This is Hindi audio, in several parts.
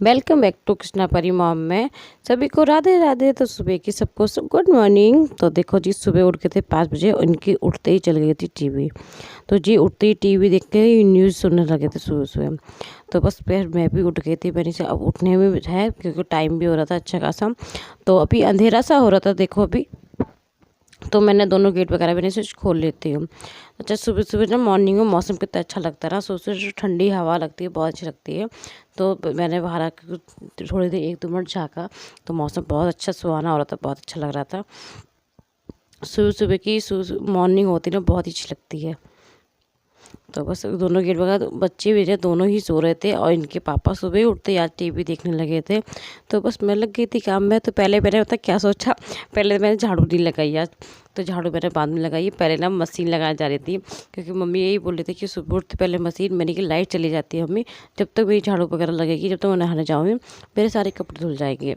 वेलकम बैक टू कृष्णा परी मॉम में सभी को राधे राधे। तो सुबह की सबको गुड मॉर्निंग। तो देखो जी, सुबह उठ के थे 5 बजे, उनकी उठते ही चल गई थी टीवी। तो जी उठते ही टीवी देख के ही न्यूज़ सुनने लगे थे सुबह सुबह। तो बस फिर मैं भी उठ गई थी। मैंने से अब उठने में है क्योंकि टाइम भी हो रहा था अच्छा खासा। तो अभी अंधेरा सा हो रहा था देखो अभी। तो मैंने दोनों गेट वगैरह मैंने से खोल लेती हूँ। अच्छा, सुबह सुबह जब मॉर्निंग में मौसम कितना अच्छा लगता है ना, सुबह जो ठंडी हवा लगती है बहुत अच्छी लगती है। तो मैंने बाहर आकर थोड़ी देर 1-2 मिनट झाँका तो मौसम बहुत अच्छा सुहाना हो रहा था, बहुत अच्छा लग रहा था। सुबह सुबह की मॉर्निंग होती है ना, बहुत ही अच्छी लगती है। तो बस दोनों गेट वगैरह बच्चे मेरे दोनों ही सो रहे थे और इनके पापा सुबह ही उठते आज टीवी देखने लगे थे। तो बस मैं लग गई थी काम में। तो पहले मैंने पता क्या सोचा, पहले मैंने झाड़ू नहीं लगाई आज। तो झाड़ू मैंने बाद में लगाई। पहले ना मशीन लगाने जा रही थी क्योंकि मम्मी यही बोल रही थी कि सुबह उठते पहले मशीन, मैंने की लाइट चली जाती है मम्मी, जब तक मेरी झाड़ू वगैरह लगेगी, जब तक मैं नहाने जाऊँगी मेरे सारे कपड़े धुल जाएंगे।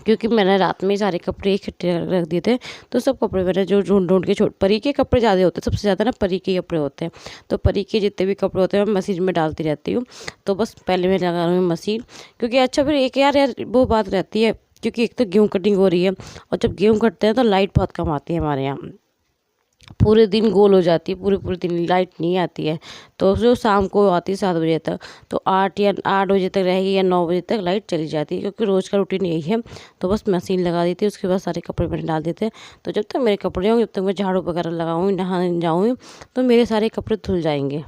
क्योंकि मैंने रात में ही सारे कपड़े इकट्ठे रख दिए थे। तो सब कपड़े मैंने जो ढूंढ ढूंढ के परी के कपड़े ज़्यादा होते हैं, सबसे ज़्यादा ना परी के कपड़े होते हैं। तो परी के जितने भी कपड़े होते हैं मैं मशीन में डालती रहती हूँ। तो बस पहले मैं लगा रही हूँ मशीन, क्योंकि अच्छा फिर एक यार वो बात रहती है, क्योंकि एक तो गेहूँ कटिंग हो रही है और जब गेहूँ कटते हैं तो लाइट बहुत कम आती है हमारे यहाँ। पूरे दिन गोल हो जाती है, पूरे पूरे दिन लाइट नहीं आती है। तो जो शाम को आती है 7 बजे तक, तो 8 बजे तक रहेगी या 9 बजे तक लाइट चली जाती है, क्योंकि रोज़ का रूटीन यही है। तो बस मशीन लगा दी थी, उसके बाद सारे कपड़े मैंने डाल देते। तो जब तक मेरे कपड़े होंगे, जब तक मैं झाड़ू वगैरह लगाऊंगी, नहाने जाऊँगी, तो मेरे सारे कपड़े धुल जाएंगे।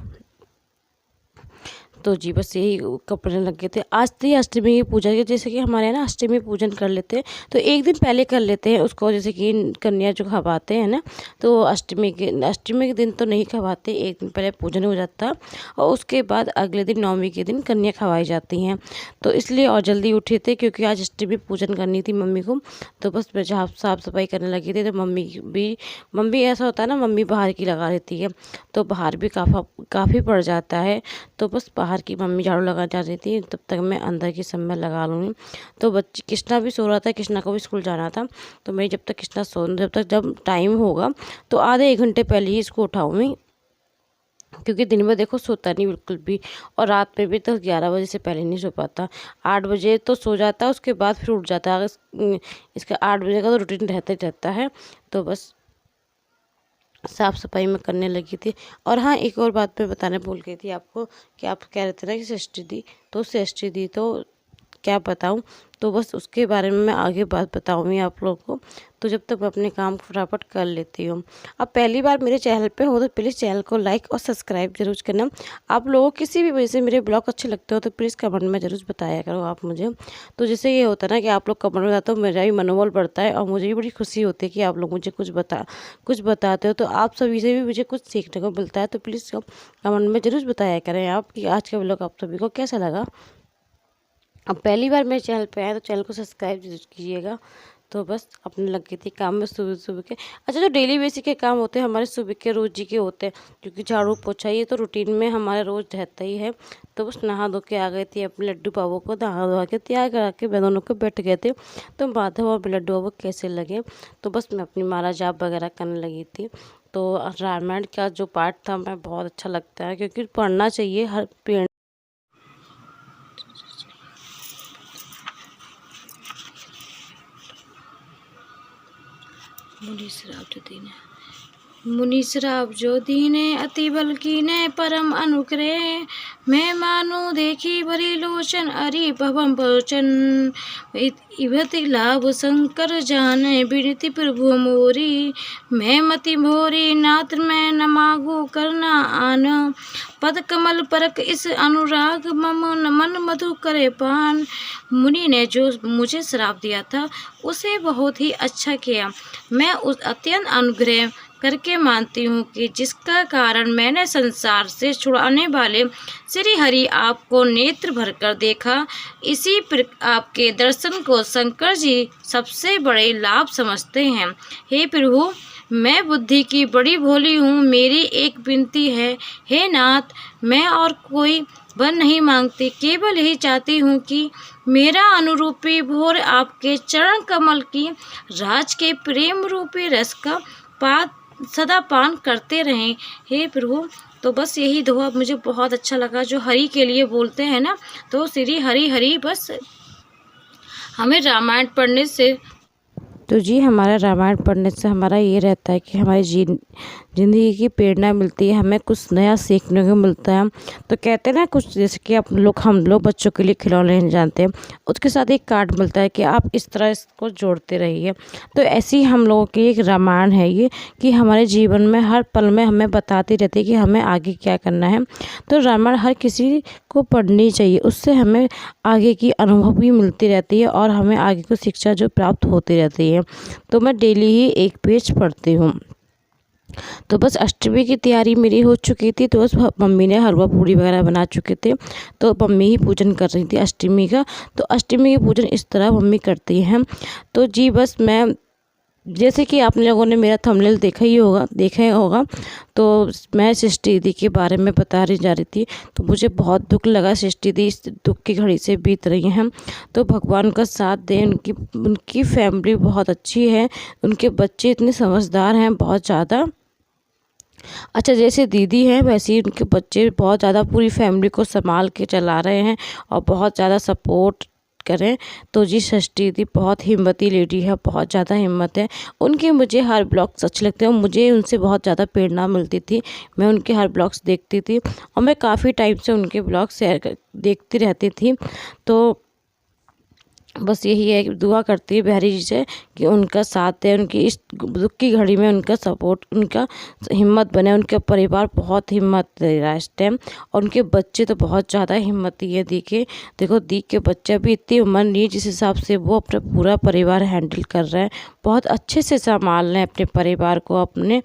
तो जी बस यही कपड़े लग गए थे। आज थी अष्टमी की पूजा की, जैसे कि हमारे यहाँ ना अष्टमी पूजन कर लेते हैं तो एक दिन पहले कर लेते हैं उसको, जैसे कि कन्या जो खवाते हैं ना, तो अष्टमी के दिन तो नहीं खवाते, एक दिन पहले पूजन हो जाता है और उसके बाद अगले दिन नवमी के दिन कन्या खवाई जाती हैं। तो इसलिए और जल्दी उठे थे क्योंकि आज अष्टमी पूजन करनी थी मम्मी को। तो बस मैं जहाँ साफ़ सफाई करने लगी थी तो मम्मी ऐसा होता है ना, मम्मी बाहर की लगा लेती है तो बाहर भी काफ़ी पड़ जाता है। तो बस बाहर की मम्मी झाड़ू लगा जा रही थी, तब तक मैं अंदर की सब मैं लगा लूँगी। तो बच्ची कृष्णा भी सो रहा था, कृष्णा को भी स्कूल जाना था। तो मैं जब टाइम होगा तो आधे 1 घंटे पहले ही इसको उठाऊँगी, क्योंकि दिन में देखो सोता नहीं बिल्कुल भी, और रात में भी तो 11 बजे से पहले नहीं सो पाता। 8 बजे तो सो जाता है, उसके बाद फिर उठ जाता है। इसका 8 बजे का तो रूटीन रहता ही रहता है। तो बस साफ़ सफाई में करने लगी थी। और हाँ, एक और बात मैं बताने भूल गई थी आपको, कि आप कह रहे थे ना कि षष्ठी दी तो क्या बताऊँ। तो बस उसके बारे में मैं आगे बात बताऊँगी आप लोगों को। तो जब तक मैं अपने काम फटाफट कर लेती हूँ। अब पहली बार मेरे चैनल पे हो तो प्लीज़ चैनल को लाइक और सब्सक्राइब जरूर करना। आप लोगों को किसी भी वजह से मेरे ब्लॉग अच्छे लगते हो तो प्लीज़ कमेंट में ज़रूर बताया करो आप मुझे। तो जैसे ये होता है ना कि आप लोग कमेंट में बताते हो, मेरा भी मनोबल बढ़ता है और मुझे भी बड़ी खुशी होती है कि आप लोग मुझे कुछ बताते हो। तो आप सभी से भी मुझे कुछ सीखने को मिलता है। तो प्लीज़ कमेंट में ज़रूर बताया करें आप कि आज का ब्लॉग आप सभी को कैसा लगा। अब पहली बार मेरे चैनल पे आए तो चैनल को सब्सक्राइब जरूर कीजिएगा। तो बस अपने लग गई थी काम में सुबह सुबह के। अच्छा, जो डेली बेसिक के काम होते हैं हमारे सुबह के रोज़ जी के होते हैं, क्योंकि झाड़ू पोछा ये तो रूटीन में हमारे रोज़ रहता ही है। तो बस नहा धो के आ गई थी अपने लड्डू बाबू को नहा धोवा के तैयार करा के मैं दोनों को बैठ गए थे। तो माधव और लड्डू बाबू कैसे लगे, तो बस मैं अपनी माला जाप वगैरह करने लगी थी। तो रामायण का जो पार्ट था मैं बहुत अच्छा लगता है, क्योंकि पढ़ना चाहिए हर पेड़। मुनि श्राप जो दीने अति बल कीने परम अनुग्रह, मैं मानो देखी भरी लोचन अरि भवम पहुँचन, इवति लाभ शंकर जाने विनती प्रभु मोरी, मैं मति मोरी नाथ में न मागो करना आन, पद कमल परक इस अनुराग मम नमन मधु करे पान। मुनि ने जो मुझे श्राप दिया था उसे बहुत ही अच्छा किया। मैं उस अत्यंत अनुग्रह करके मानती हूँ कि जिसका कारण मैंने संसार से छुड़ाने वाले श्री हरि आपको नेत्र भरकर देखा। इसी आपके दर्शन को शंकर जी सबसे बड़े लाभ समझते हैं। हे प्रभु, मैं बुद्धि की बड़ी भोली हूँ, मेरी एक विनती है। हे नाथ, मैं और कोई वर नहीं मांगती, केवल यही चाहती हूँ कि मेरा अनुरूपी भोर आपके चरण कमल की राज के प्रेम रूपी रस का सदा पान करते रहें। हे प्रभु, तो बस यही दुआ मुझे बहुत अच्छा लगा, जो हरि के लिए बोलते हैं ना, तो श्री हरि हरि बस हमें रामायण पढ़ने से, तो जी हमारा रामायण पढ़ने से हमारा ये रहता है कि हमारी ज़िंदगी की प्रेरणा मिलती है, हमें कुछ नया सीखने को मिलता है। तो कहते हैं ना, कुछ जैसे कि हम लोग बच्चों के लिए खिलौने नहीं जानते, उसके साथ एक कार्ड मिलता है कि आप इस तरह इसको जोड़ते रहिए। तो ऐसे ही हम लोगों की एक रामायण है ये, कि हमारे जीवन में हर पल में हमें बताती रहती है कि हमें आगे क्या करना है। तो रामायण हर किसी को पढ़नी चाहिए, उससे हमें आगे की अनुभव भी मिलती रहती है और हमें आगे की शिक्षा जो प्राप्त होती रहती है। तो मैं डेली ही एक पेज पढ़ती हूँ। तो बस अष्टमी की तैयारी मेरी हो चुकी थी, तो बस मम्मी ने हलवा पूड़ी वगैरह बना चुके थे, तो मम्मी ही पूजन कर रही थी अष्टमी का। तो अष्टमी की पूजन इस तरह मम्मी करती हैं। तो जी बस मैं, जैसे कि आप लोगों ने मेरा थंबनेल देखा ही होगा, तो मैं सृष्टि दीदी के बारे में बता रही जा रही थी। तो मुझे बहुत दुख लगा, सृष्टि दी इस दुख की घड़ी से बीत रही हैं। तो भगवान का साथ दें, उनकी फैमिली बहुत अच्छी है, उनके बच्चे इतने समझदार हैं, बहुत ज़्यादा। अच्छा, जैसे दीदी हैं वैसे ही उनके बच्चे बहुत ज़्यादा पूरी फैमिली को संभाल के चला रहे हैं और बहुत ज़्यादा सपोर्ट करें। तो जी षष्ठी दीदी बहुत हिम्मती लेडी है, बहुत ज़्यादा हिम्मत है उनके। मुझे हर ब्लॉग्स अच्छे लगते हैं और मुझे उनसे बहुत ज़्यादा प्रेरणा मिलती थी। मैं उनके हर ब्लॉग्स देखती थी और मैं काफ़ी टाइम से उनके ब्लॉग देखती रहती थी। तो बस यही है कि दुआ करती है बिहारी जी से कि उनका साथ दे, उनकी इस दुख की घड़ी में उनका सपोर्ट, उनका हिम्मत बने। उनका परिवार बहुत हिम्मत दे रहा है इस टाइम, और उनके बच्चे तो बहुत ज़्यादा हिम्मती है। दी के देखो, दी के बच्चे भी इतनी उम्र नहीं है जिस हिसाब से वो अपना पूरा परिवार हैंडल कर रहे हैं, बहुत अच्छे से संभाल रहे हैं अपने परिवार को अपने।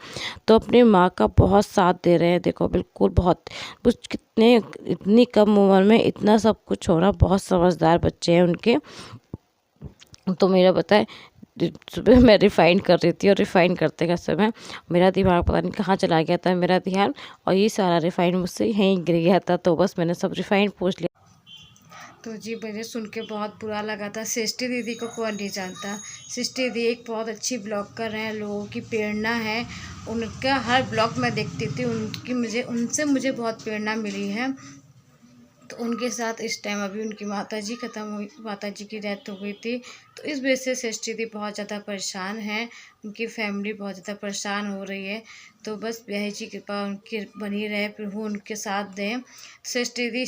तो अपनी माँ का बहुत साथ दे रहे हैं। देखो बिल्कुल, बहुत कुछ कितने इतनी कम उम्र में इतना सब कुछ हो रहा, बहुत समझदार बच्चे हैं उनके। तो मेरा पता है, सुबह मैं रिफ़ाइन कर रही थी और रिफ़ाइन करते का समय मेरा दिमाग पता नहीं कहाँ चला गया था, मेरा ध्यान, और ये सारा रिफ़ाइन मुझसे यहीं गिर गया था। तो बस मैंने सब रिफ़ाइन पूछ लिया। तो जी मुझे सुन के बहुत बुरा लगा था। सृष्टि दीदी को कौन नहीं जानता। सृष्टि दीदी एक बहुत अच्छी ब्लॉगर हैं, लोगों की प्रेरणा है। उनका हर ब्लॉग मैं देखती थी, उनसे मुझे बहुत प्रेरणा मिली है। तो उनके साथ इस टाइम अभी उनकी माताजी ख़त्म हुई, माताजी की डेथ हो गई थी। तो इस वजह से सृष्टि दी बहुत ज़्यादा परेशान है, उनकी फैमिली बहुत ज़्यादा परेशान हो रही है। तो बस यही जी कृपा उनकी बनी रहे, प्रभु उनके साथ दें। सृष्टि दी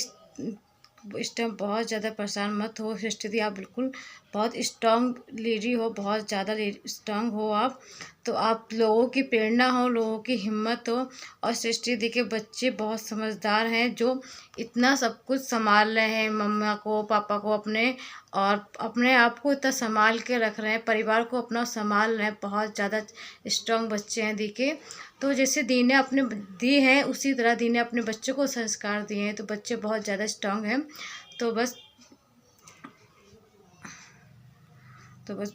इस टाइम बहुत ज़्यादा परेशान मत हो। सृष्टि दी आप बिल्कुल बहुत स्ट्रांग लेडी हो, बहुत ज़्यादा स्ट्रांग हो आप। तो आप लोगों की प्रेरणा हो, लोगों की हिम्मत हो। और सृष्टि दी के बच्चे बहुत समझदार हैं, जो इतना सब कुछ संभाल रहे हैं, मम्मा को पापा को अपने, और अपने आप को इतना संभाल के रख रहे हैं, परिवार को अपना संभाल रहे हैं। बहुत ज़्यादा स्ट्रांग बच्चे हैं दी के। तो जैसे दी ने अपने दी हैं, उसी तरह दी ने अपने बच्चों को संस्कार दिए हैं। तो बच्चे बहुत ज़्यादा स्ट्रांग हैं। तो बस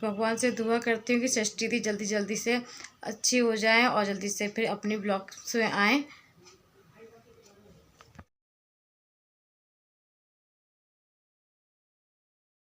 भगवान से दुआ करती हूँ कि सृष्टि दी जल्दी जल्दी से अच्छी हो जाए और जल्दी से फिर अपनी ब्लॉग्स में आएँ।